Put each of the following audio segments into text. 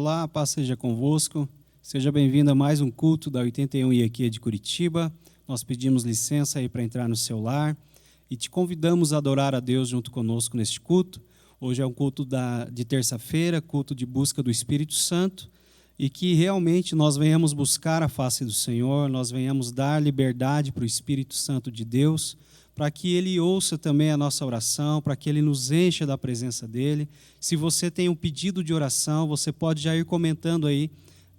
Olá, a paz seja convosco. Seja bem-vindo a mais um culto da 81 IEQ de Curitiba. Nós pedimos licença aí para entrar no seu lar e te convidamos a adorar a Deus junto conosco neste culto. Hoje é um culto de terça-feira, culto de busca do Espírito Santo, e que realmente nós venhamos buscar a face do Senhor, nós venhamos dar liberdade para o Espírito Santo de Deus, para que Ele ouça também a nossa oração, para que Ele nos encha da presença dEle. Se você tem um pedido de oração, você pode já ir comentando aí,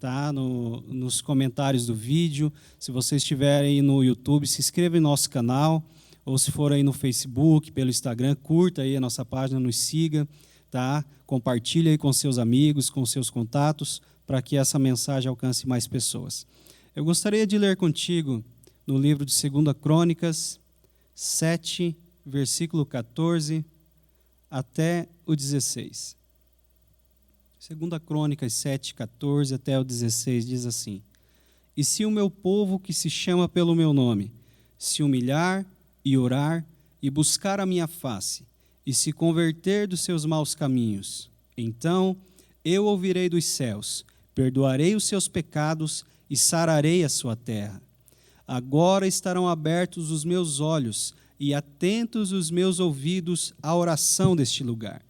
tá? Nos comentários do vídeo. Se você estiver aí no YouTube, se inscreva em nosso canal, ou se for aí no Facebook, pelo Instagram, curta aí a nossa página, nos siga, tá? Compartilhe aí com seus amigos, com seus contatos, para que essa mensagem alcance mais pessoas. Eu gostaria de ler contigo no livro de 2 Crônicas, 7, versículo 14 até o 16. 2 Crônicas 7, 14 até o 16 diz assim: E se o meu povo que se chama pelo meu nome se humilhar e orar e buscar a minha face e se converter dos seus maus caminhos, então eu ouvirei dos céus, perdoarei os seus pecados e sararei a sua terra. Agora estarão abertos os meus olhos e atentos os meus ouvidos à oração deste lugar,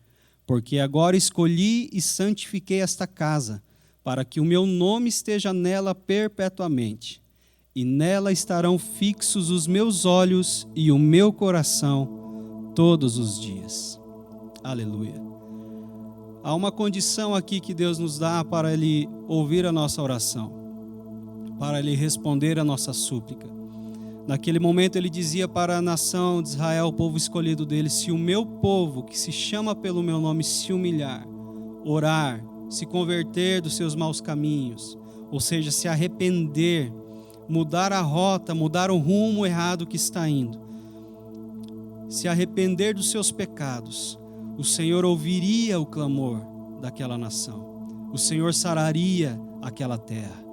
porque agora escolhi e santifiquei esta casa, para que o meu nome esteja nela perpetuamente, e nela estarão fixos os meus olhos e o meu coração todos os dias. Aleluia. Há uma condição aqui que Deus nos dá para Ele ouvir a nossa oração, para Ele responder a nossa súplica. Naquele momento Ele dizia para a nação de Israel, o povo escolhido dele: se o meu povo, que se chama pelo meu nome, se humilhar, orar, se converter dos seus maus caminhos, ou seja, se arrepender, mudar a rota, mudar o rumo errado que está indo, se arrepender dos seus pecados, o Senhor ouviria o clamor daquela nação, o Senhor sararia aquela terra.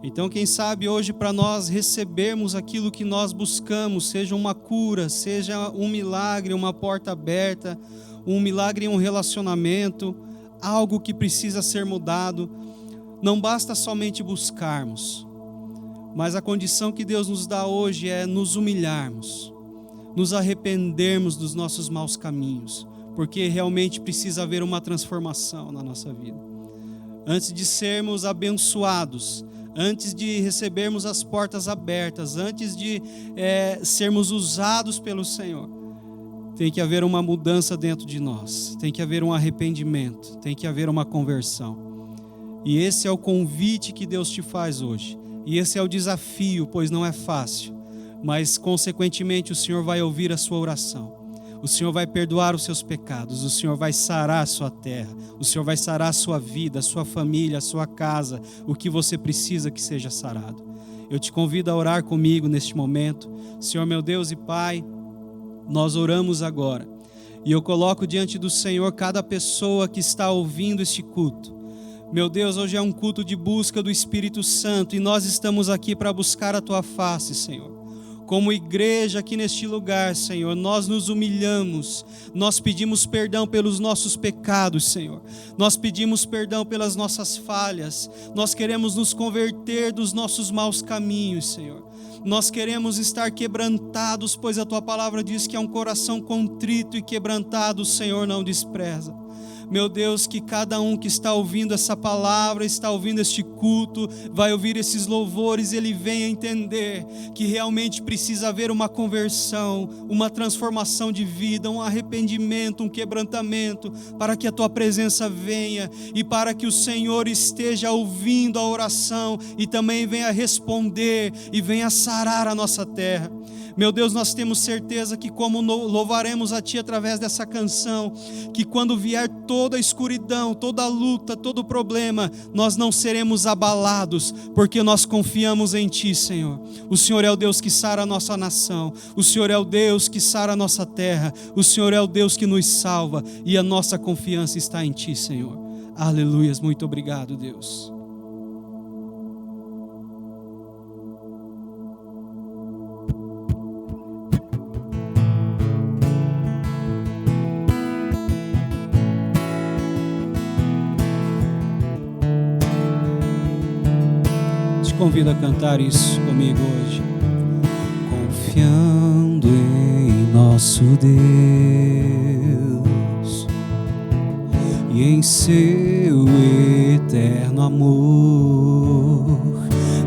Então, quem sabe hoje, para nós recebermos aquilo que nós buscamos, seja uma cura, seja um milagre, uma porta aberta, um milagre em um relacionamento, algo que precisa ser mudado, não basta somente buscarmos, mas a condição que Deus nos dá hoje é nos humilharmos, nos arrependermos dos nossos maus caminhos, porque realmente precisa haver uma transformação na nossa vida. Antes de sermos abençoados, antes de recebermos as portas abertas, antes de sermos usados pelo Senhor, tem que haver uma mudança dentro de nós, tem que haver um arrependimento, tem que haver uma conversão. E esse é o convite que Deus te faz hoje, e esse é o desafio, pois não é fácil, mas consequentemente o Senhor vai ouvir a sua oração. O Senhor vai perdoar os seus pecados, o Senhor vai sarar a sua terra, o Senhor vai sarar a sua vida, a sua família, a sua casa, o que você precisa que seja sarado. Eu te convido a orar comigo neste momento. Senhor meu Deus e Pai, nós oramos agora, e eu coloco diante do Senhor cada pessoa que está ouvindo este culto. Meu Deus, hoje é um culto de busca do Espírito Santo, e nós estamos aqui para buscar a Tua face, Senhor. Como igreja aqui neste lugar, Senhor, nós nos humilhamos, nós pedimos perdão pelos nossos pecados, Senhor. Nós pedimos perdão pelas nossas falhas, nós queremos nos converter dos nossos maus caminhos, Senhor. Nós queremos estar quebrantados, pois a Tua palavra diz que é um coração contrito e quebrantado, o Senhor não despreza. Meu Deus, que cada um que está ouvindo essa palavra, está ouvindo este culto, vai ouvir esses louvores, ele venha entender que realmente precisa haver uma conversão, uma transformação de vida, um arrependimento, um quebrantamento, para que a Tua presença venha e para que o Senhor esteja ouvindo a oração e também venha responder e venha sarar a nossa terra. Meu Deus, nós temos certeza que como louvaremos a Ti através dessa canção, que quando vier toda a escuridão, toda a luta, todo o problema, nós não seremos abalados, porque nós confiamos em Ti, Senhor. O Senhor é o Deus que sara a nossa nação, o Senhor é o Deus que sara a nossa terra, o Senhor é o Deus que nos salva, e a nossa confiança está em Ti, Senhor. Aleluias, muito obrigado, Deus. convido a cantar isso comigo hoje. Confiando em nosso Deus e em seu eterno amor,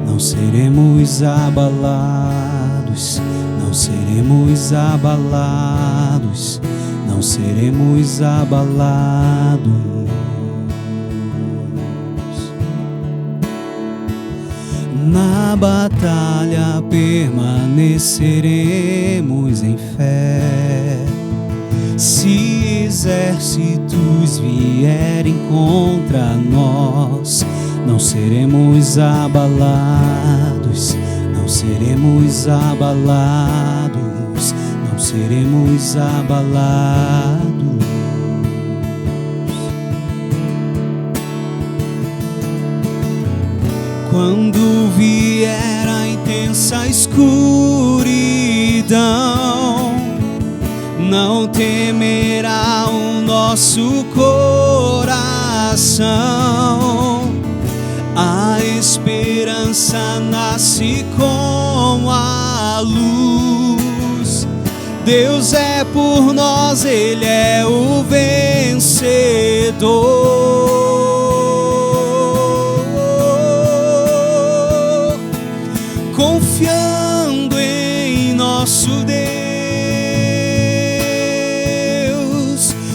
não seremos abalados, não seremos abalados, não seremos abalados. Na batalha permaneceremos em fé. Se exércitos vierem contra nós, não seremos abalados, não seremos abalados, não seremos abalados. Quando vier a intensa escuridão, não temerá o nosso coração. A esperança nasce com a luz. Deus é por nós, Ele é o vencedor. Confiando em nosso Deus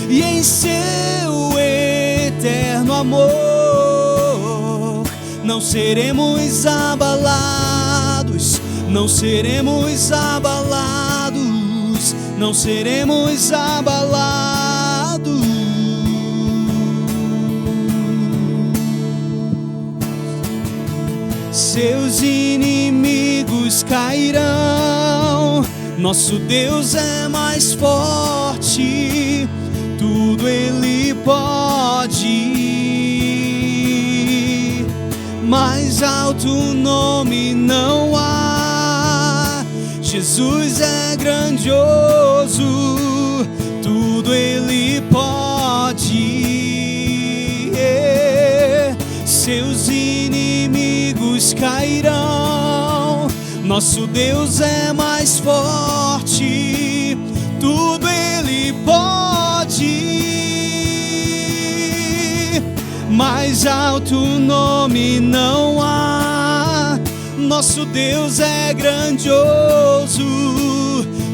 e em seu eterno amor, não seremos abalados, não seremos abalados, não seremos abalados. Seus inimigos cairão, nosso Deus é mais forte, tudo Ele pode. Mais alto nome não há, Jesus é grandioso, tudo Ele pode. Seus inimigos cairão, nosso Deus é mais forte, tudo Ele pode. Mais alto nome não há, nosso Deus é grandioso,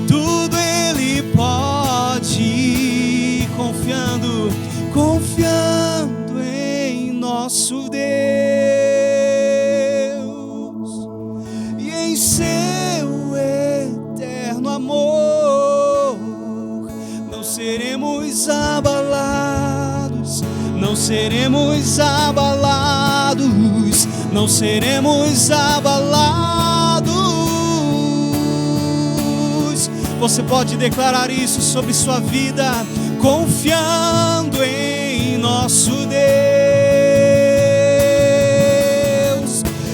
tudo Ele pode. Confiando em nosso Deus e em seu eterno amor, não seremos abalados, não seremos abalados, não seremos abalados. Você pode declarar isso sobre sua vida, confiando em nosso Deus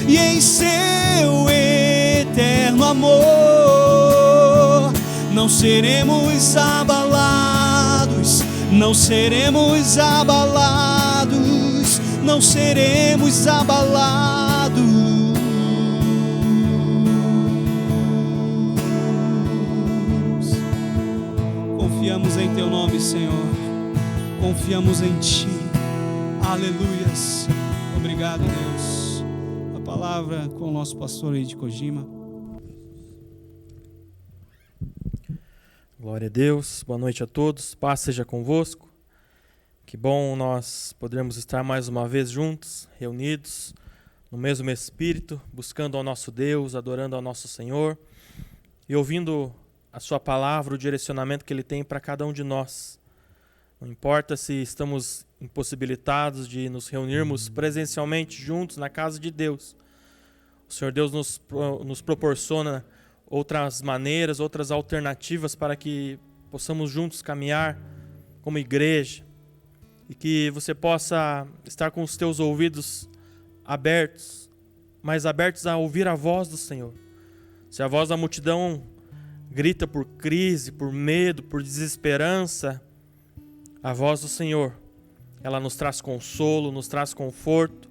e em seu eterno amor, não seremos abalados, não seremos abalados, não seremos abalados. Confiamos em Teu nome, Senhor, confiamos em Ti. Aleluias. Obrigado, Deus. A palavra com o nosso pastor Eide Kojima. Glória a Deus, boa noite a todos, paz seja convosco. Que bom nós podermos estar mais uma vez juntos, reunidos no mesmo Espírito, buscando ao nosso Deus, adorando ao nosso Senhor e ouvindo a Sua palavra, o direcionamento que Ele tem para cada um de nós. Não importa se estamos impossibilitados de nos reunirmos presencialmente juntos na casa de Deus. O Senhor Deus nos proporciona outras maneiras, outras alternativas para que possamos juntos caminhar como igreja e que você possa estar com os teus ouvidos abertos, mais abertos a ouvir a voz do Senhor. Se a voz da multidão grita por crise, por medo, por desesperança, a voz do Senhor, ela nos traz consolo, nos traz conforto,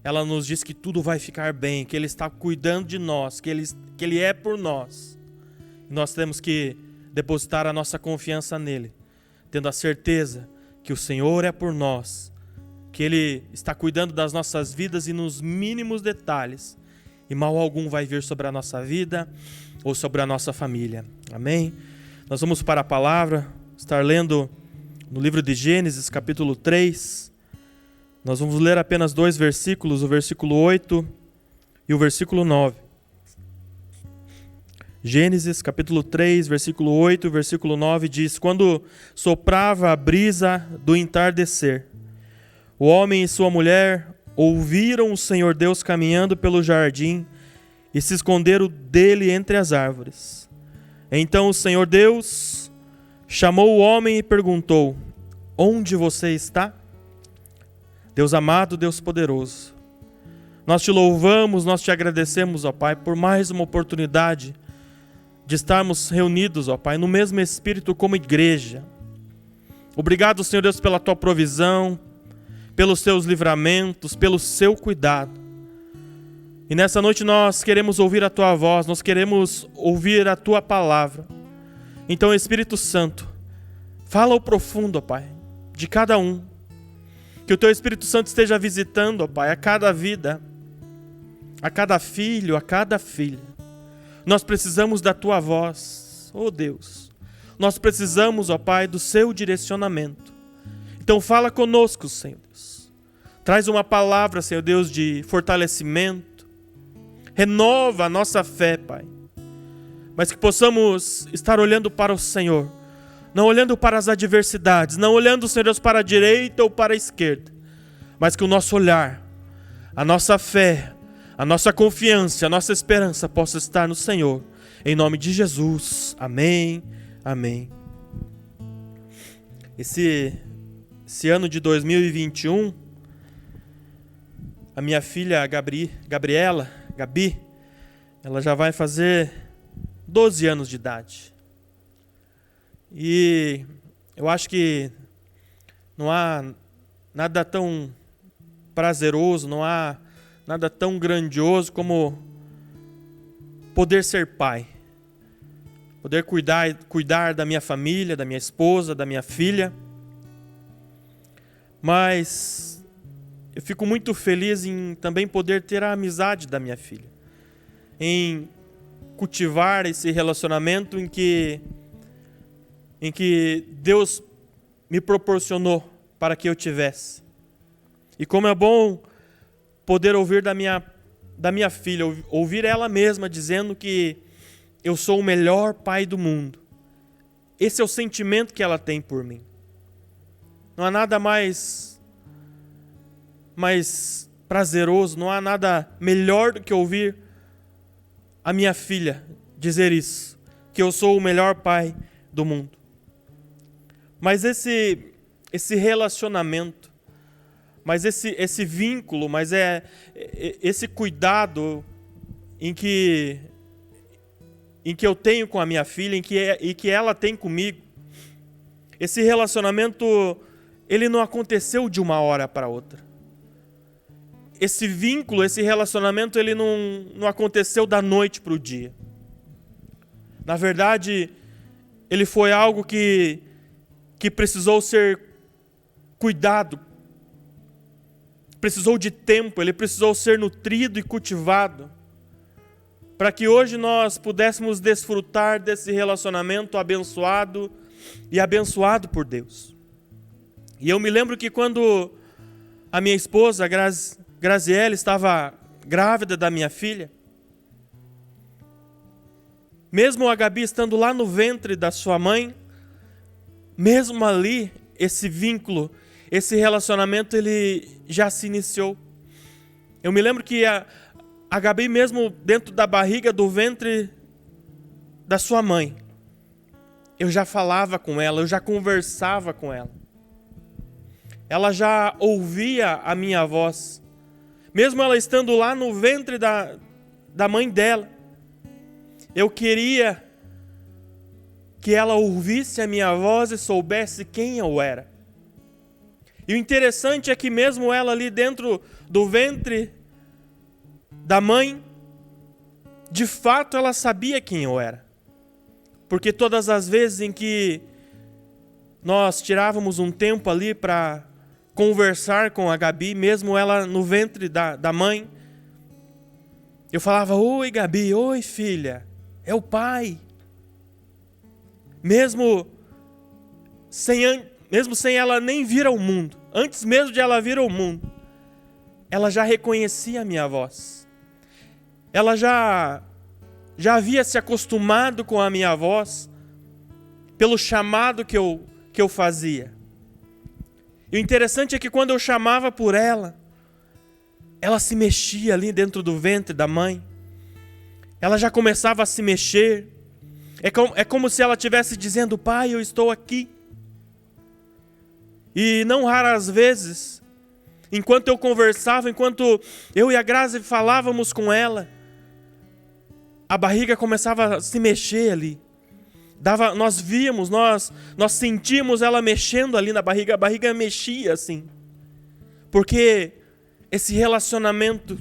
ela nos diz que tudo vai ficar bem, que Ele está cuidando de nós, que Ele é por nós. Nós temos que depositar a nossa confiança nele, tendo a certeza que o Senhor é por nós, que Ele está cuidando das nossas vidas e nos mínimos detalhes, e mal algum vai vir sobre a nossa vida ou sobre a nossa família. Amém? Nós vamos para a palavra, estar lendo no livro de Gênesis, capítulo 3. Nós vamos ler apenas 2 versículos, o versículo 8 e o versículo 9. Gênesis, capítulo 3, versículo 8 e versículo 9 diz: Quando soprava a brisa do entardecer, o homem e sua mulher ouviram o Senhor Deus caminhando pelo jardim e se esconderam dele entre as árvores. Então o Senhor Deus chamou o homem e perguntou: Onde você está? Deus amado, Deus poderoso, nós te louvamos, nós te agradecemos, ó Pai, por mais uma oportunidade de estarmos reunidos, ó Pai, no mesmo Espírito como igreja. Obrigado, Senhor Deus, pela Tua provisão, pelos Teus livramentos, pelo Seu cuidado. E nessa noite nós queremos ouvir a Tua voz, nós queremos ouvir a Tua palavra. Então, Espírito Santo, fala ao profundo, ó Pai, de cada um. Que o Teu Espírito Santo esteja visitando, ó Pai, a cada vida, a cada filho, a cada filha. Nós precisamos da Tua voz, ó Deus. Nós precisamos, ó Pai, do Seu direcionamento. Então fala conosco, Senhor Deus. Traz uma palavra, Senhor Deus, de fortalecimento. Renova a nossa fé, Pai. Mas que possamos estar olhando para o Senhor. Não olhando para as adversidades, não olhando, Senhor Deus, para a direita ou para a esquerda, mas que o nosso olhar, a nossa fé, a nossa confiança, a nossa esperança possa estar no Senhor. Em nome de Jesus. Amém. Amém. Esse ano de 2021, a minha filha Gabi, ela já vai fazer 12 anos de idade. E eu acho que não há nada tão prazeroso, não há nada tão grandioso como poder ser pai. Poder cuidar da minha família, da minha esposa, da minha filha. Mas eu fico muito feliz em também poder ter a amizade da minha filha. Em cultivar esse relacionamento em que Deus me proporcionou para que eu tivesse. E como é bom poder ouvir da minha filha, ouvir ela mesma dizendo que eu sou o melhor pai do mundo. Esse é o sentimento que ela tem por mim. Não há nada mais prazeroso, não há nada melhor do que ouvir a minha filha dizer isso, que eu sou o melhor pai do mundo. Mas esse relacionamento, mas esse vínculo, mas esse cuidado em que eu tenho com a minha filha, e que ela tem comigo, esse relacionamento, ele não aconteceu de uma hora para outra. Esse vínculo, esse relacionamento, ele não aconteceu da noite para o dia. Na verdade, ele foi algo que precisou ser cuidado, precisou de tempo, ele precisou ser nutrido e cultivado, para que hoje nós pudéssemos desfrutar desse relacionamento abençoado e abençoado por Deus. E eu me lembro que quando a minha esposa, Graziele, estava grávida da minha filha, mesmo a Gabi estando lá no ventre da sua mãe, mesmo ali, esse vínculo, esse relacionamento, ele já se iniciou. Eu me lembro que a Gabi, mesmo dentro da barriga, do ventre da sua mãe, eu já falava com ela, eu já conversava com ela. Ela já ouvia a minha voz. Mesmo ela estando lá no ventre da mãe dela, eu queria que ela ouvisse a minha voz e soubesse quem eu era. E o interessante é que mesmo ela ali dentro do ventre da mãe, de fato ela sabia quem eu era. Porque todas as vezes em que nós tirávamos um tempo ali para conversar com a Gabi, mesmo ela no ventre da mãe, eu falava: oi Gabi, oi filha, é o pai. Mesmo sem ela nem vir ao mundo, antes mesmo de ela vir ao mundo, ela já reconhecia a minha voz. Ela já havia se acostumado com a minha voz, pelo chamado que eu fazia. E o interessante é que quando eu chamava por ela, ela se mexia ali dentro do ventre da mãe. Ela já começava a se mexer. É como se ela estivesse dizendo: pai, eu estou aqui. E não raras vezes, enquanto eu conversava, enquanto eu e a Grazi falávamos com ela, a barriga começava a se mexer ali. Nós víamos, nós sentíamos ela mexendo ali na barriga, a barriga mexia assim. Porque esse relacionamento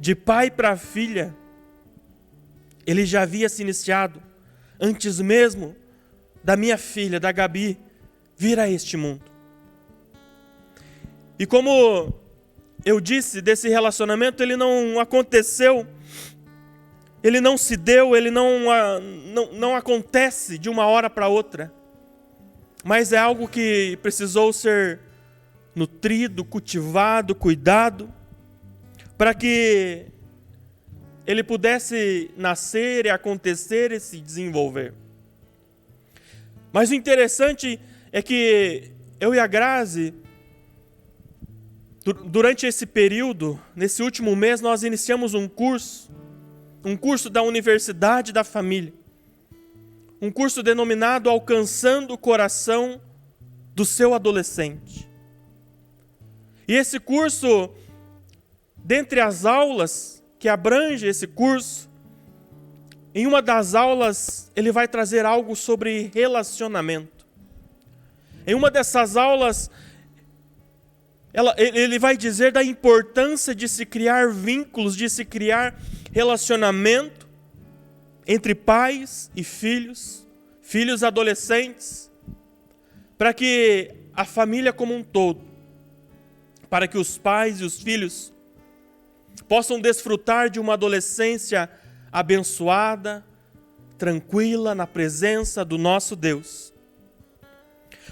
de pai para filha, ele já havia se iniciado antes mesmo da minha filha, da Gabi, vir a este mundo. E como eu disse, desse relacionamento, ele não aconteceu, ele não se deu, ele não acontece de uma hora para outra, mas é algo que precisou ser nutrido, cultivado, cuidado, para que ele pudesse nascer e acontecer e se desenvolver. Mas o interessante é que eu e a Grazi, durante esse período, nesse último mês, nós iniciamos um curso da Universidade da Família. Um curso denominado Alcançando o Coração do Seu Adolescente. E esse curso, dentre as aulas que abrange esse curso, em uma das aulas ele vai trazer algo sobre relacionamento. Em uma dessas aulas, ele vai dizer da importância de se criar vínculos, de se criar relacionamento entre pais e filhos adolescentes, para que a família como um todo, para que os pais e os filhos possam desfrutar de uma adolescência abençoada, tranquila, na presença do nosso Deus.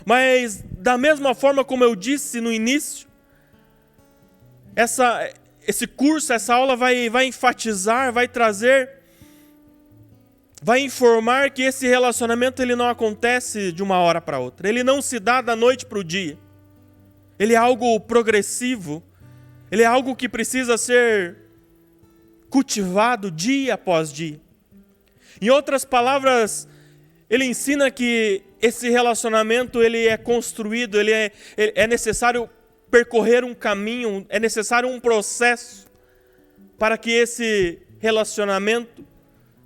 Mas, da mesma forma como eu disse no início, esse curso, essa aula vai enfatizar, vai trazer, vai informar que esse relacionamento ele não acontece de uma hora para outra. Ele não se dá da noite para o dia. Ele é algo progressivo. Ele é algo que precisa ser cultivado dia após dia. Em outras palavras, ele ensina que esse relacionamento ele é construído, é necessário percorrer um caminho, é necessário um processo para que esse relacionamento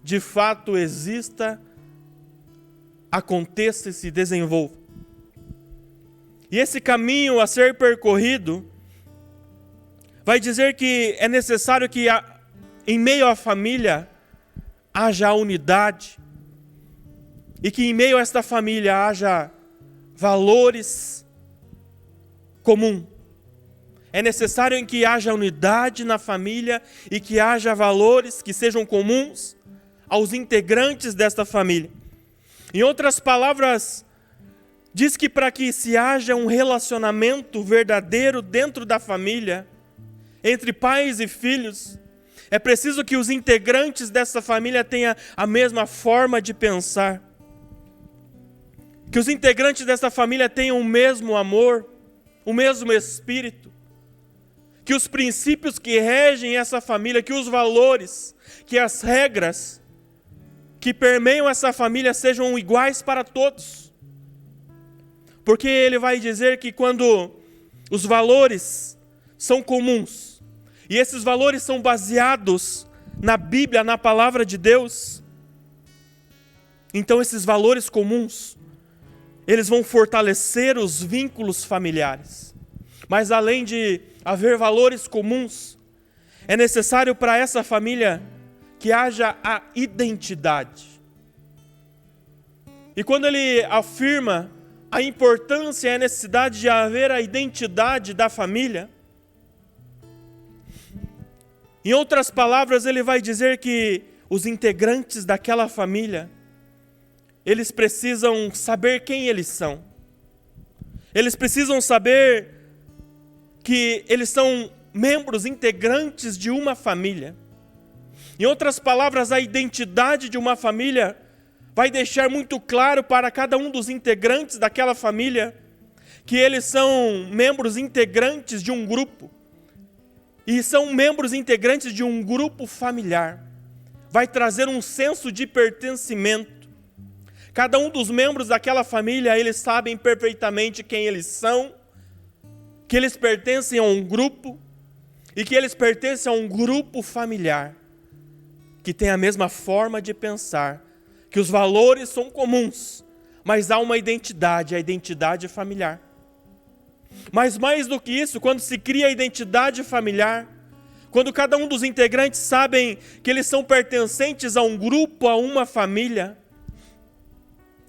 de fato exista, aconteça e se desenvolva. E esse caminho a ser percorrido vai dizer que é necessário que em meio à família haja unidade e que em meio a esta família haja valores comuns. É necessário que haja unidade na família e que haja valores que sejam comuns aos integrantes desta família. Em outras palavras, diz que para que se haja um relacionamento verdadeiro dentro da família, entre pais e filhos, é preciso que os integrantes dessa família tenham a mesma forma de pensar. Que os integrantes dessa família tenham o mesmo amor, o mesmo espírito. Que os princípios que regem essa família, que os valores, que as regras que permeiam essa família sejam iguais para todos. Porque ele vai dizer que quando os valores são comuns, e esses valores são baseados na Bíblia, na palavra de Deus, então esses valores comuns, eles vão fortalecer os vínculos familiares. Mas além de haver valores comuns, é necessário para essa família que haja a identidade. E quando ele afirma a importância e a necessidade de haver a identidade da família, em outras palavras, ele vai dizer que os integrantes daquela família, eles precisam saber quem eles são. Eles precisam saber que eles são membros integrantes de uma família. Em outras palavras, a identidade de uma família vai deixar muito claro para cada um dos integrantes daquela família que eles são membros integrantes de um grupo. E são membros integrantes de um grupo familiar. Vai trazer um senso de pertencimento. Cada um dos membros daquela família, eles sabem perfeitamente quem eles são, que eles pertencem a um grupo e que eles pertencem a um grupo familiar, que tem a mesma forma de pensar, que os valores são comuns, mas há uma identidade, a identidade familiar. Mas mais do que isso, quando se cria a identidade familiar, quando cada um dos integrantes sabem que eles são pertencentes a um grupo, a uma família,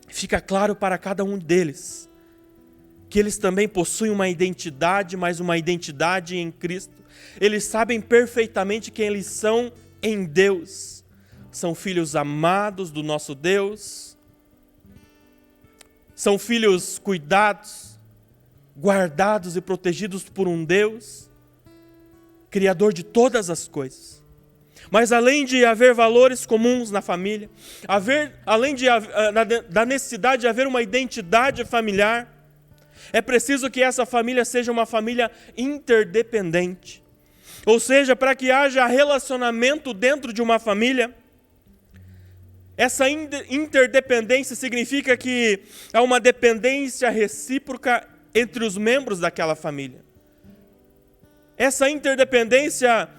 fica claro para cada um deles que eles também possuem uma identidade, mas uma identidade em Cristo. Eles sabem perfeitamente quem eles são em Deus. São filhos amados do nosso Deus, são filhos cuidados, guardados e protegidos por um Deus, Criador de todas as coisas. Mas além de haver valores comuns na família, além da necessidade de haver uma identidade familiar, é preciso que essa família seja uma família interdependente. Ou seja, para que haja relacionamento dentro de uma família, essa interdependência significa que há uma dependência recíproca entre os membros daquela família. Essa interdependência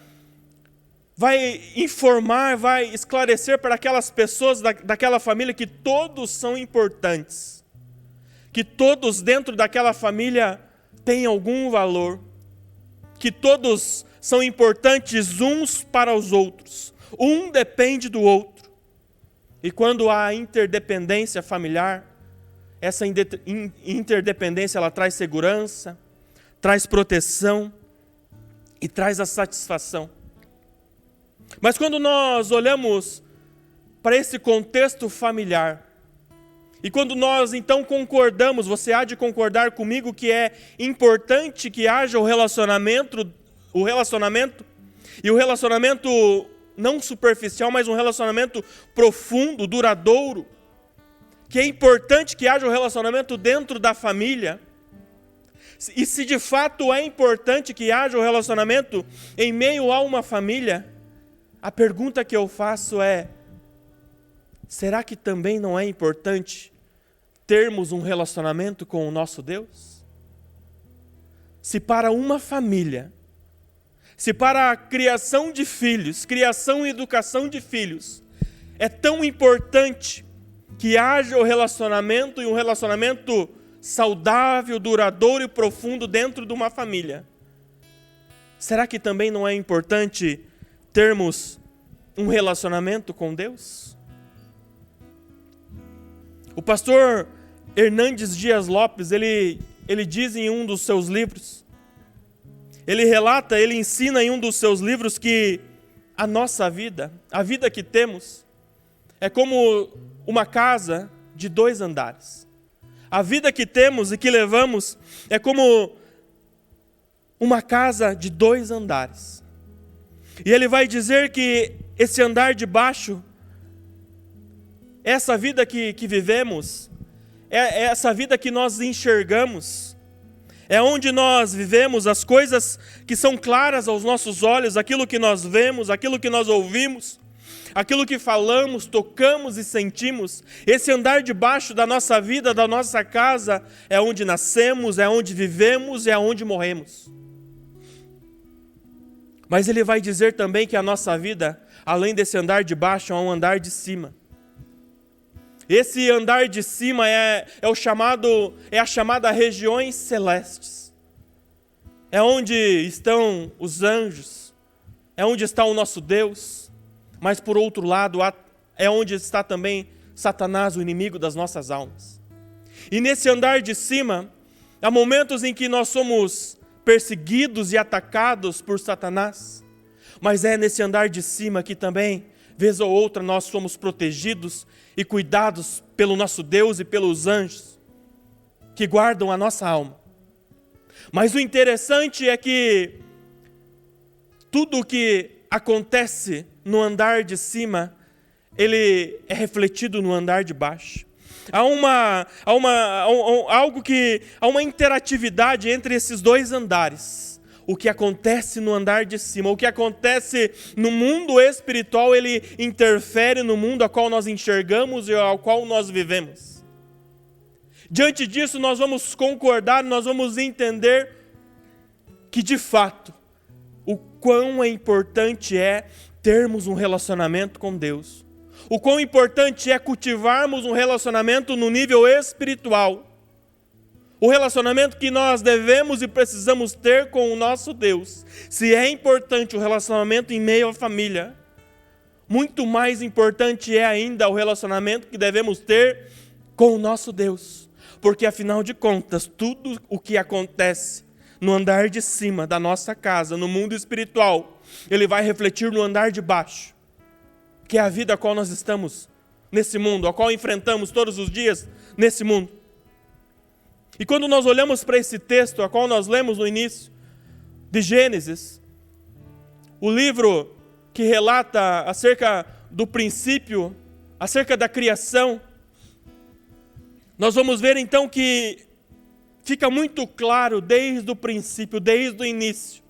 vai informar, vai esclarecer para aquelas pessoas daquela família que todos são importantes, que todos dentro daquela família têm algum valor, que todos são importantes uns para os outros, um depende do outro. E quando há interdependência familiar, essa interdependência ela traz segurança, traz proteção e traz a satisfação. Mas quando nós olhamos para esse contexto familiar, e quando nós então concordamos, você há de concordar comigo que é importante que haja o relacionamento não superficial, mas um relacionamento profundo, duradouro, que é importante que haja um relacionamento dentro da família. E se de fato é importante que haja um relacionamento em meio a uma família, a pergunta que eu faço é: será que também não é importante termos um relacionamento com o nosso Deus? Se para uma família, se para a criação de filhos, criação e educação de filhos, é tão importante que haja o relacionamento e um relacionamento saudável, duradouro e profundo dentro de uma família, será que também não é importante termos um relacionamento com Deus? O pastor Hernandes Dias Lopes, ele diz em um dos seus livros, ele relata, ele ensina em um dos seus livros que a nossa vida, a vida que temos, é como uma casa de 2 andares. A vida que temos e que levamos é como uma casa de 2 andares. E ele vai dizer que esse andar de baixo, essa vida que vivemos, é essa vida que nós enxergamos, é onde nós vivemos as coisas que são claras aos nossos olhos, aquilo que nós vemos, aquilo que nós ouvimos, aquilo que falamos, tocamos e sentimos. Esse andar de baixo da nossa vida, da nossa casa, é onde nascemos, é onde vivemos e é onde morremos. Mas ele vai dizer também que a nossa vida, além desse andar de baixo, é um andar de cima. Esse andar de cima é a chamada regiões celestes. É onde estão os anjos, é onde está o nosso Deus, mas por outro lado é onde está também Satanás, o inimigo das nossas almas. E nesse andar de cima, há momentos em que nós somos perseguidos e atacados por Satanás, mas é nesse andar de cima que também, vez ou outra, nós somos protegidos e cuidados pelo nosso Deus e pelos anjos que guardam a nossa alma. Mas o interessante é que tudo o que acontece no andar de cima, ele é refletido no andar de baixo. Há uma interatividade entre esses dois andares. O que acontece no andar de cima, o que acontece no mundo espiritual, ele interfere no mundo a qual nós enxergamos e ao qual nós vivemos. Diante disso, nós vamos concordar, nós vamos entender que, de fato, o quão importante é termos um relacionamento com Deus. O quão importante é cultivarmos um relacionamento no nível espiritual. O relacionamento que nós devemos e precisamos ter com o nosso Deus. Se é importante o relacionamento em meio à família, muito mais importante é ainda o relacionamento que devemos ter com o nosso Deus. Porque, afinal de contas, tudo o que acontece no andar de cima da nossa casa, no mundo espiritual, ele vai refletir no andar de baixo, que é a vida a qual nós estamos nesse mundo, a qual enfrentamos todos os dias nesse mundo. E quando nós olhamos para esse texto, a qual nós lemos no início de Gênesis, o livro que relata acerca do princípio, acerca da criação, nós vamos ver então que fica muito claro desde o princípio, desde o início,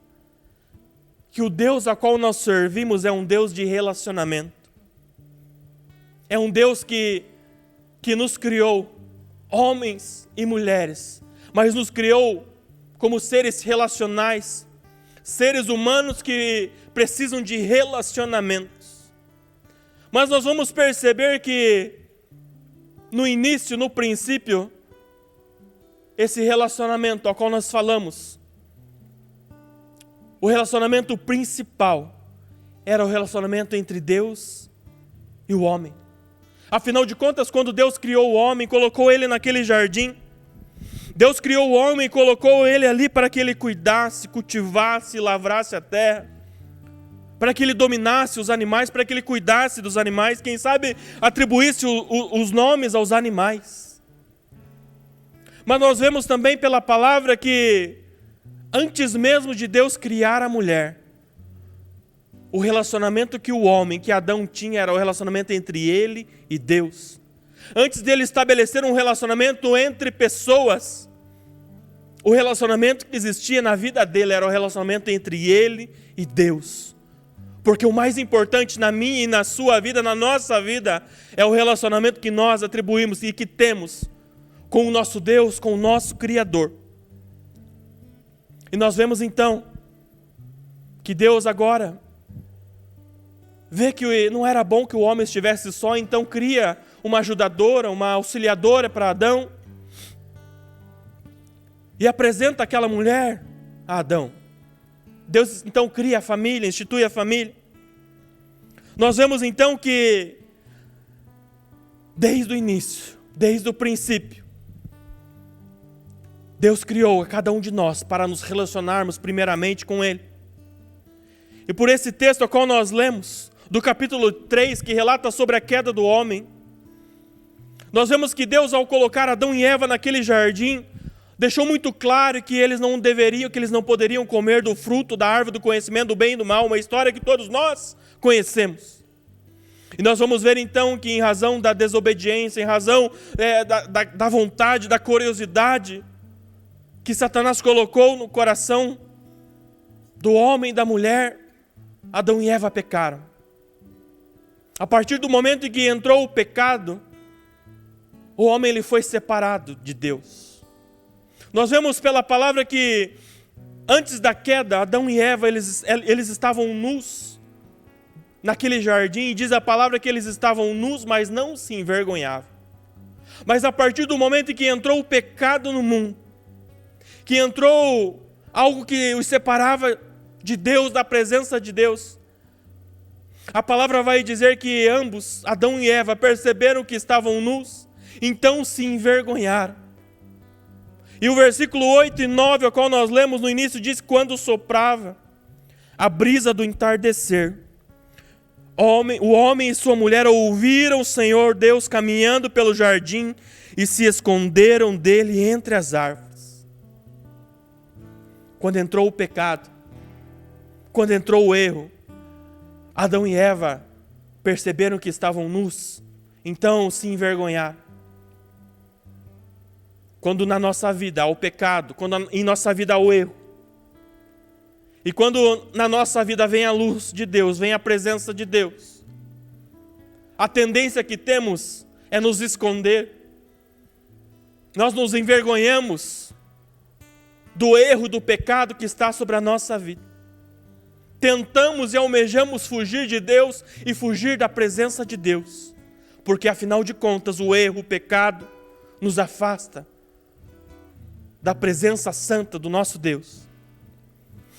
que o Deus a qual nós servimos é um Deus de relacionamento. É um Deus que nos criou, homens e mulheres, mas nos criou como seres relacionais, seres humanos que precisam de relacionamentos. Mas nós vamos perceber que no início, no princípio, esse relacionamento ao qual nós falamos, o relacionamento principal era o relacionamento entre Deus e o homem. Afinal de contas, quando Deus criou o homem, colocou ele naquele jardim, Deus criou o homem e colocou ele ali para que ele cuidasse, cultivasse, lavrasse a terra, para que ele dominasse os animais, para que ele cuidasse dos animais, quem sabe atribuísse os nomes aos animais. Mas nós vemos também pela palavra que, antes mesmo de Deus criar a mulher, o relacionamento que o homem, que Adão tinha, era o relacionamento entre ele e Deus. Antes dele estabelecer um relacionamento entre pessoas, o relacionamento que existia na vida dele era o relacionamento entre ele e Deus. Porque o mais importante na minha e na sua vida, na nossa vida, é o relacionamento que nós atribuímos e que temos com o nosso Deus, com o nosso Criador. E nós vemos então que Deus agora vê que não era bom que o homem estivesse só, então cria uma ajudadora, uma auxiliadora para Adão e apresenta aquela mulher a Adão. Deus então cria a família, institui a família. Nós vemos então que desde o início, desde o princípio, Deus criou a cada um de nós para nos relacionarmos primeiramente com Ele. E por esse texto a qual nós lemos, do capítulo 3, que relata sobre a queda do homem, nós vemos que Deus, ao colocar Adão e Eva naquele jardim, deixou muito claro que eles não deveriam, que eles não poderiam comer do fruto da árvore do conhecimento do bem e do mal, uma história que todos nós conhecemos. E nós vamos ver então que, em razão da desobediência, em razão da vontade, da curiosidade que Satanás colocou no coração do homem e da mulher, Adão e Eva pecaram. A partir do momento em que entrou o pecado, o homem ele foi separado de Deus. Nós vemos pela palavra que antes da queda, Adão e Eva eles estavam nus naquele jardim, e diz a palavra que eles estavam nus, mas não se envergonhavam. Mas a partir do momento em que entrou o pecado no mundo, que entrou algo que os separava de Deus, da presença de Deus. A palavra vai dizer que ambos, Adão e Eva, perceberam que estavam nus, então se envergonharam. E o versículo 8 e 9, ao qual nós lemos no início, diz: quando soprava a brisa do entardecer, o homem e sua mulher ouviram o Senhor Deus caminhando pelo jardim e se esconderam dele entre as árvores. Quando entrou o pecado, quando entrou o erro, Adão e Eva perceberam que estavam nus, então se envergonharam. Quando na nossa vida há o pecado, quando em nossa vida há o erro, e quando na nossa vida vem a luz de Deus, vem a presença de Deus, a tendência que temos é nos esconder. Nós nos envergonhamos do erro, do pecado que está sobre a nossa vida. Tentamos e almejamos fugir de Deus e fugir da presença de Deus, porque afinal de contas o erro, o pecado nos afasta da presença santa do nosso Deus.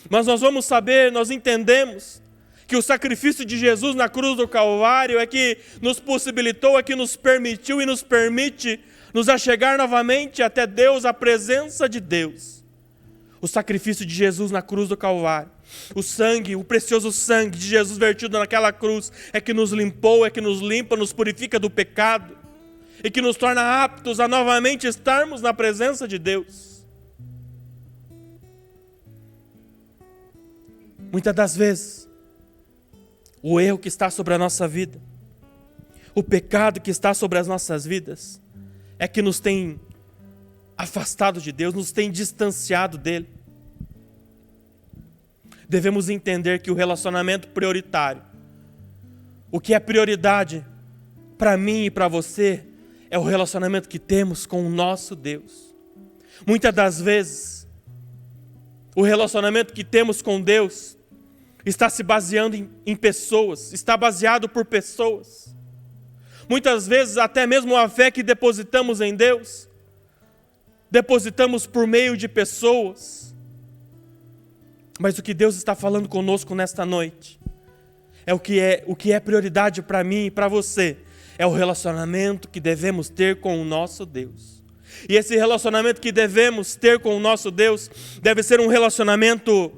Mas nós vamos saber, nós entendemos que o sacrifício de Jesus na cruz do Calvário é que nos possibilitou, é que nos permitiu e nos permite nos achegar novamente até Deus, a presença de Deus. O sacrifício de Jesus na cruz do Calvário, o sangue, o precioso sangue de Jesus vertido naquela cruz é que nos limpou, é que nos limpa, nos purifica do pecado e que nos torna aptos a novamente estarmos na presença de Deus. Muitas das vezes, o erro que está sobre a nossa vida, o pecado que está sobre as nossas vidas, é que nos tem afastado de Deus, nos tem distanciado dele. Devemos entender que o relacionamento prioritário, o que é prioridade para mim e para você, é o relacionamento que temos com o nosso Deus. Muitas das vezes, o relacionamento que temos com Deus está se baseando em pessoas, está baseado por pessoas. Muitas vezes, até mesmo a fé que depositamos em Deus, depositamos por meio de pessoas. Mas o que Deus está falando conosco nesta noite é o que é prioridade para mim e para você. É o relacionamento que devemos ter com o nosso Deus. E esse relacionamento que devemos ter com o nosso Deus deve ser um relacionamento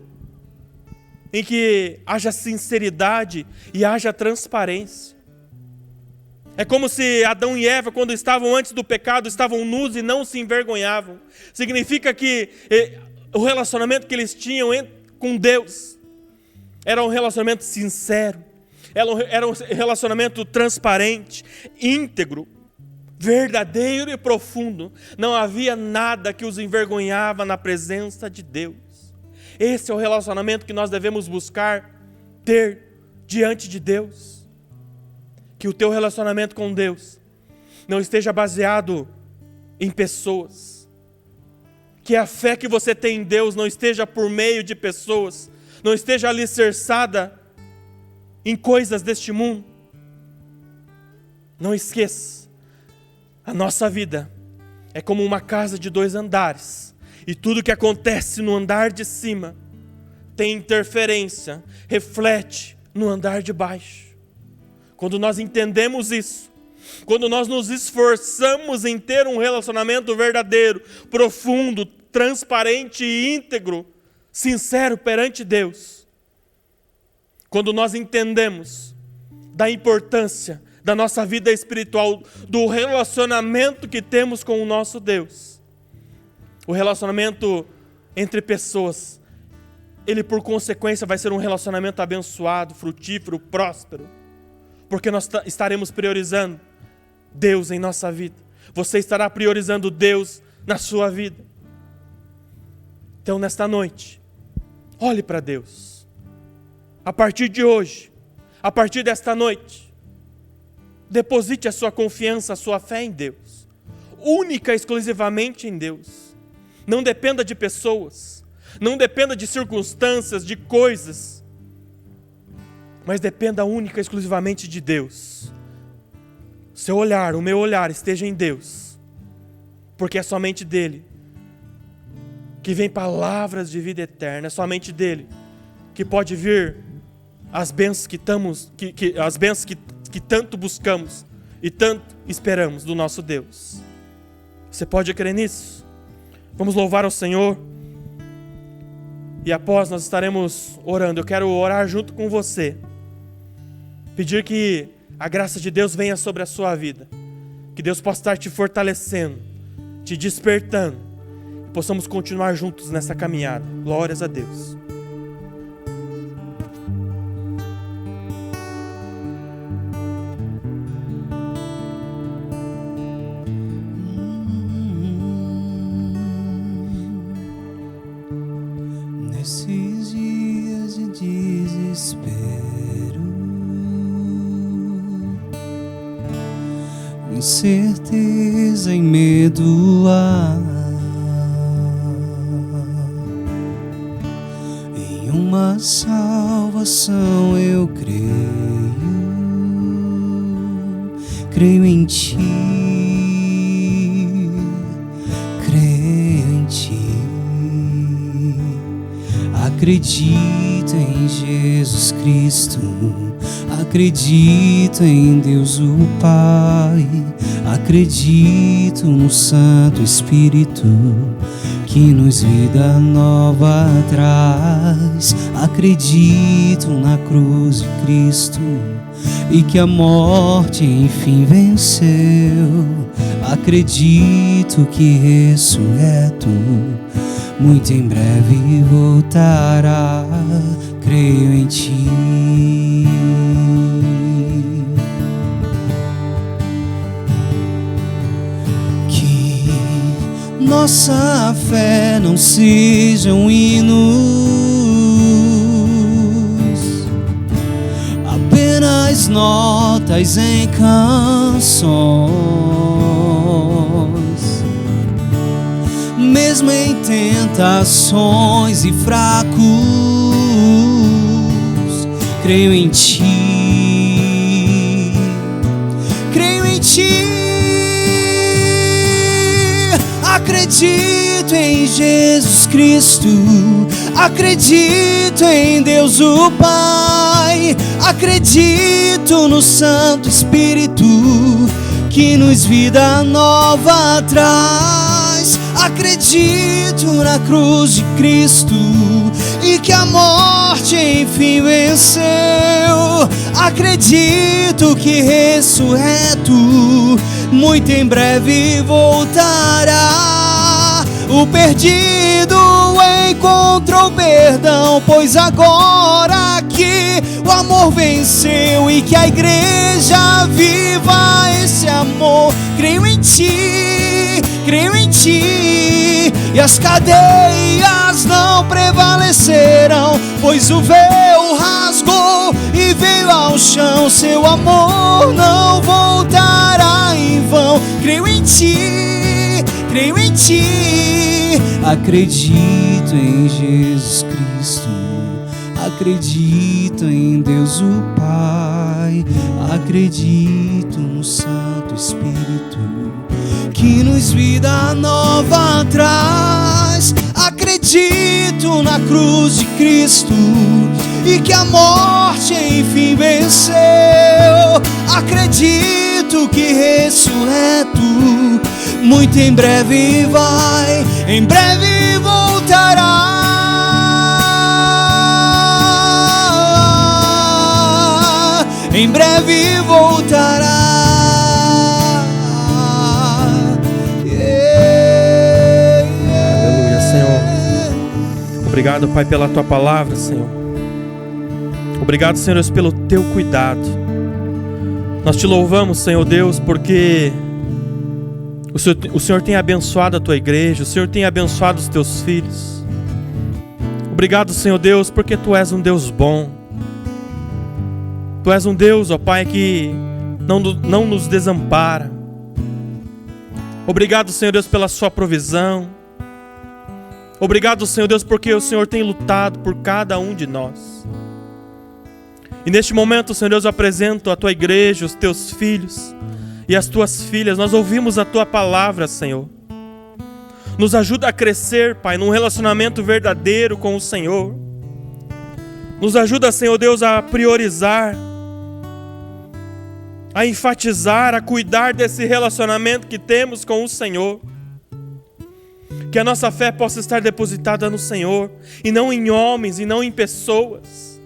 em que haja sinceridade e haja transparência. É como se Adão e Eva, quando estavam antes do pecado, estavam nus e não se envergonhavam. Significa que o relacionamento que eles tinham com Deus era um relacionamento sincero, era um relacionamento transparente, íntegro, verdadeiro e profundo. Não havia nada que os envergonhava na presença de Deus. Esse é o relacionamento que nós devemos buscar ter diante de Deus. Que o teu relacionamento com Deus não esteja baseado em pessoas. Que a fé que você tem em Deus não esteja por meio de pessoas, não esteja alicerçada em coisas deste mundo. Não esqueça, a nossa vida é como uma casa de 2 andares. E tudo que acontece no andar de cima tem interferência, reflete no andar de baixo. Quando nós entendemos isso, quando nós nos esforçamos em ter um relacionamento verdadeiro, profundo, transparente e íntegro, sincero perante Deus, quando nós entendemos da importância da nossa vida espiritual, do relacionamento que temos com o nosso Deus, o relacionamento entre pessoas, ele por consequência vai ser um relacionamento abençoado, frutífero, próspero, porque nós estaremos priorizando Deus em nossa vida. Você estará priorizando Deus na sua vida. Então nesta noite, olhe para Deus. A partir de hoje, a partir desta noite, deposite a sua confiança, a sua fé em Deus. Única e exclusivamente em Deus. Não dependa de pessoas, não dependa de circunstâncias, de coisas, mas dependa única e exclusivamente de Deus. Seu olhar, o meu olhar esteja em Deus, porque é somente dele que vem palavras de vida eterna, é somente dele que pode vir as bênçãos as bênçãos que tanto buscamos e tanto esperamos do nosso Deus. Você pode crer nisso? Vamos louvar ao Senhor. E após nós estaremos orando. Eu quero orar junto com você. Pedir que a graça de Deus venha sobre a sua vida. Que Deus possa estar te fortalecendo, te despertando. E possamos continuar juntos nessa caminhada. Glórias a Deus. Nesses dias de desespero, incerteza e medo há, em uma salvação eu creio em Ti, creio em Ti. Acredito em Jesus Cristo, acredito em Deus o Pai, acredito no Santo Espírito que nos vida nova traz. Acredito na cruz de Cristo e que a morte enfim venceu. Acredito que ressurreto muito em breve voltará. Creio em Ti. Que nossa fé não sejam hinos, apenas notas em canções. Mesmo em tentações e fracos, creio em Ti, creio em Ti. Acredito em Jesus Cristo, acredito em Deus o Pai, acredito no Santo Espírito que nos vida nova traz. Acredito na cruz de Cristo e que a morte enfim venceu. Acredito que ressurreto muito em breve voltará. O perdido encontrou perdão, pois agora que o amor venceu e que a igreja viva esse amor. Creio em Ti, creio em Ti, e as cadeias não prevalecerão, pois o véu rasgou e veio ao chão. Seu amor não voltará em vão. Creio em Ti, creio em Ti. Acredito em Jesus Cristo, acredito em Deus o Pai, acredito no Santo Espírito que nos vida nova traz. Acredito na cruz de Cristo e que a morte enfim venceu. Acredito que ressurreto muito em breve voltará. Em breve voltará. Obrigado, Pai, pela Tua palavra, Senhor. Obrigado, Senhor Deus, pelo Teu cuidado. Nós Te louvamos, Senhor Deus, porque o Senhor tem abençoado a Tua igreja, o Senhor tem abençoado os Teus filhos. Obrigado, Senhor Deus, porque Tu és um Deus bom. Tu és um Deus, ó Pai, que não nos desampara. Obrigado, Senhor Deus, pela Sua provisão. Obrigado, Senhor Deus, porque o Senhor tem lutado por cada um de nós. E neste momento, Senhor Deus, eu apresento a Tua igreja, os Teus filhos e as Tuas filhas. Nós ouvimos a Tua palavra, Senhor. Nos ajuda a crescer, Pai, num relacionamento verdadeiro com o Senhor. Nos ajuda, Senhor Deus, a priorizar, a enfatizar, a cuidar desse relacionamento que temos com o Senhor. Que a nossa fé possa estar depositada no Senhor, e não em homens, e não em pessoas.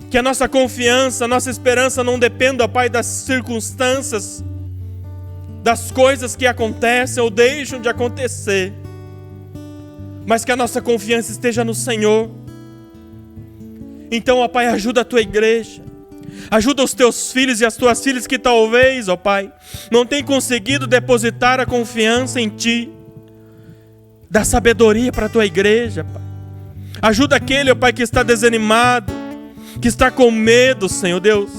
Que a nossa confiança, a nossa esperança não dependa, Pai, das circunstâncias, das coisas que acontecem ou deixam de acontecer, mas que a nossa confiança esteja no Senhor. Então, ó Pai, ajuda a Tua igreja, ajuda os Teus filhos e as Tuas filhas que talvez, ó Pai, não tenham conseguido depositar a confiança em Ti. Dá sabedoria para a Tua igreja, Pai. Ajuda aquele, ó Pai, que está desanimado, que está com medo, Senhor Deus,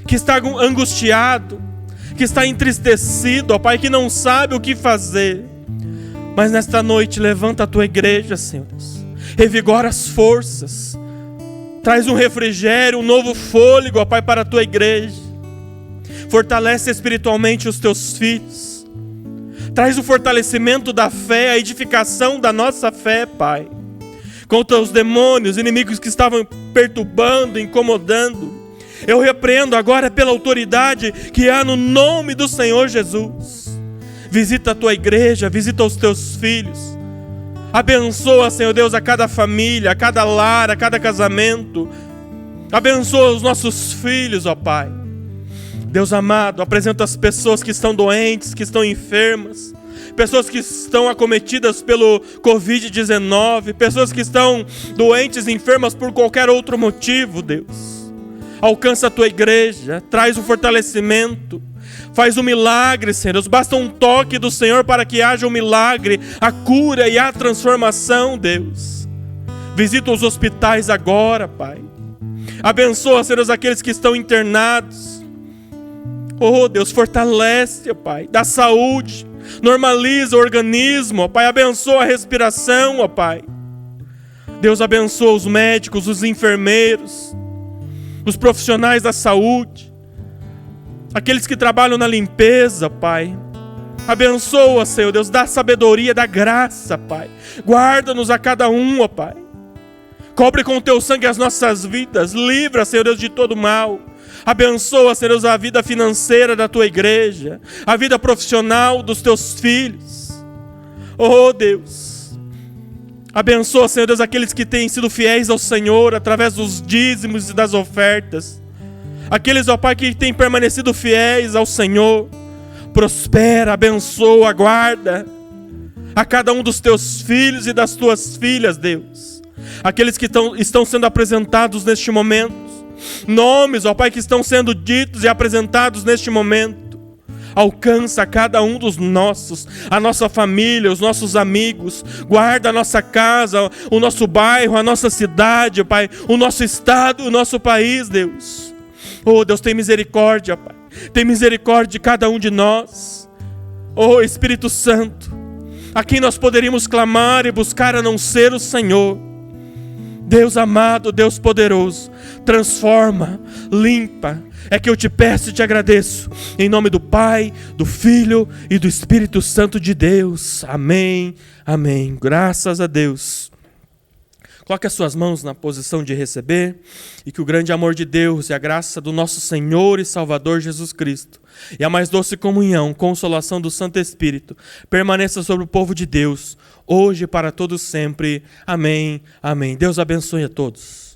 que está angustiado, que está entristecido, ó Pai, que não sabe o que fazer. Mas nesta noite, levanta a Tua igreja, Senhor Deus. Revigora as forças. Traz um refrigério, um novo fôlego, ó Pai, para a Tua igreja. Fortalece espiritualmente os Teus filhos. Traz o fortalecimento da fé, a edificação da nossa fé, Pai. Contra os demônios, inimigos que estavam perturbando, incomodando. Eu repreendo agora pela autoridade que há no nome do Senhor Jesus. Visita a Tua igreja, visita os Teus filhos. Abençoa, Senhor Deus, a cada família, a cada lar, a cada casamento. Abençoa os nossos filhos, ó Pai. Deus amado, apresenta as pessoas que estão doentes, que estão enfermas, pessoas que estão acometidas pelo Covid-19, pessoas que estão doentes, enfermas por qualquer outro motivo, Deus. Alcança a Tua igreja, traz o fortalecimento, faz um milagre, Senhor Deus. Basta um toque do Senhor para que haja um milagre, a cura e a transformação, Deus. Visita os hospitais agora, Pai. Abençoa, Senhor Deus, aqueles que estão internados. Oh, Deus, fortalece, Pai, dá saúde, normaliza o organismo, ó Pai. Abençoa a respiração, ó Pai. Deus, abençoa os médicos, os enfermeiros, os profissionais da saúde, aqueles que trabalham na limpeza, Pai. Abençoa, Senhor Deus, dá sabedoria, dá graça, Pai. Guarda-nos a cada um, ó Pai. Cobre com o Teu sangue as nossas vidas. Livra, Senhor Deus, de todo mal. Abençoa, Senhor Deus, a vida financeira da Tua igreja, a vida profissional dos Teus filhos. Oh, Deus. Abençoa, Senhor Deus, aqueles que têm sido fiéis ao Senhor através dos dízimos e das ofertas. Aqueles, ó Pai, que têm permanecido fiéis ao Senhor. Prospera, abençoa, guarda a cada um dos Teus filhos e das Tuas filhas, Deus. Aqueles que estão sendo apresentados neste momento. Nomes, ó Pai, que estão sendo ditos e apresentados neste momento. Alcança cada um dos nossos, a nossa família, os nossos amigos. Guarda a nossa casa, o nosso bairro, a nossa cidade, Pai, o nosso estado, o nosso país, Deus. Oh, Deus, tem misericórdia, Pai. Tem misericórdia de cada um de nós. Oh, Espírito Santo, a quem nós poderíamos clamar e buscar a não ser o Senhor. Deus amado, Deus poderoso, transforma, limpa. É que eu te peço e te agradeço. Em nome do Pai, do Filho e do Espírito Santo de Deus. Amém, amém. Graças a Deus. Coloque as suas mãos na posição de receber, e que o grande amor de Deus e a graça do nosso Senhor e Salvador Jesus Cristo e a mais doce comunhão, consolação do Santo Espírito permaneça sobre o povo de Deus, hoje e para todos sempre. Amém, amém. Deus abençoe a todos.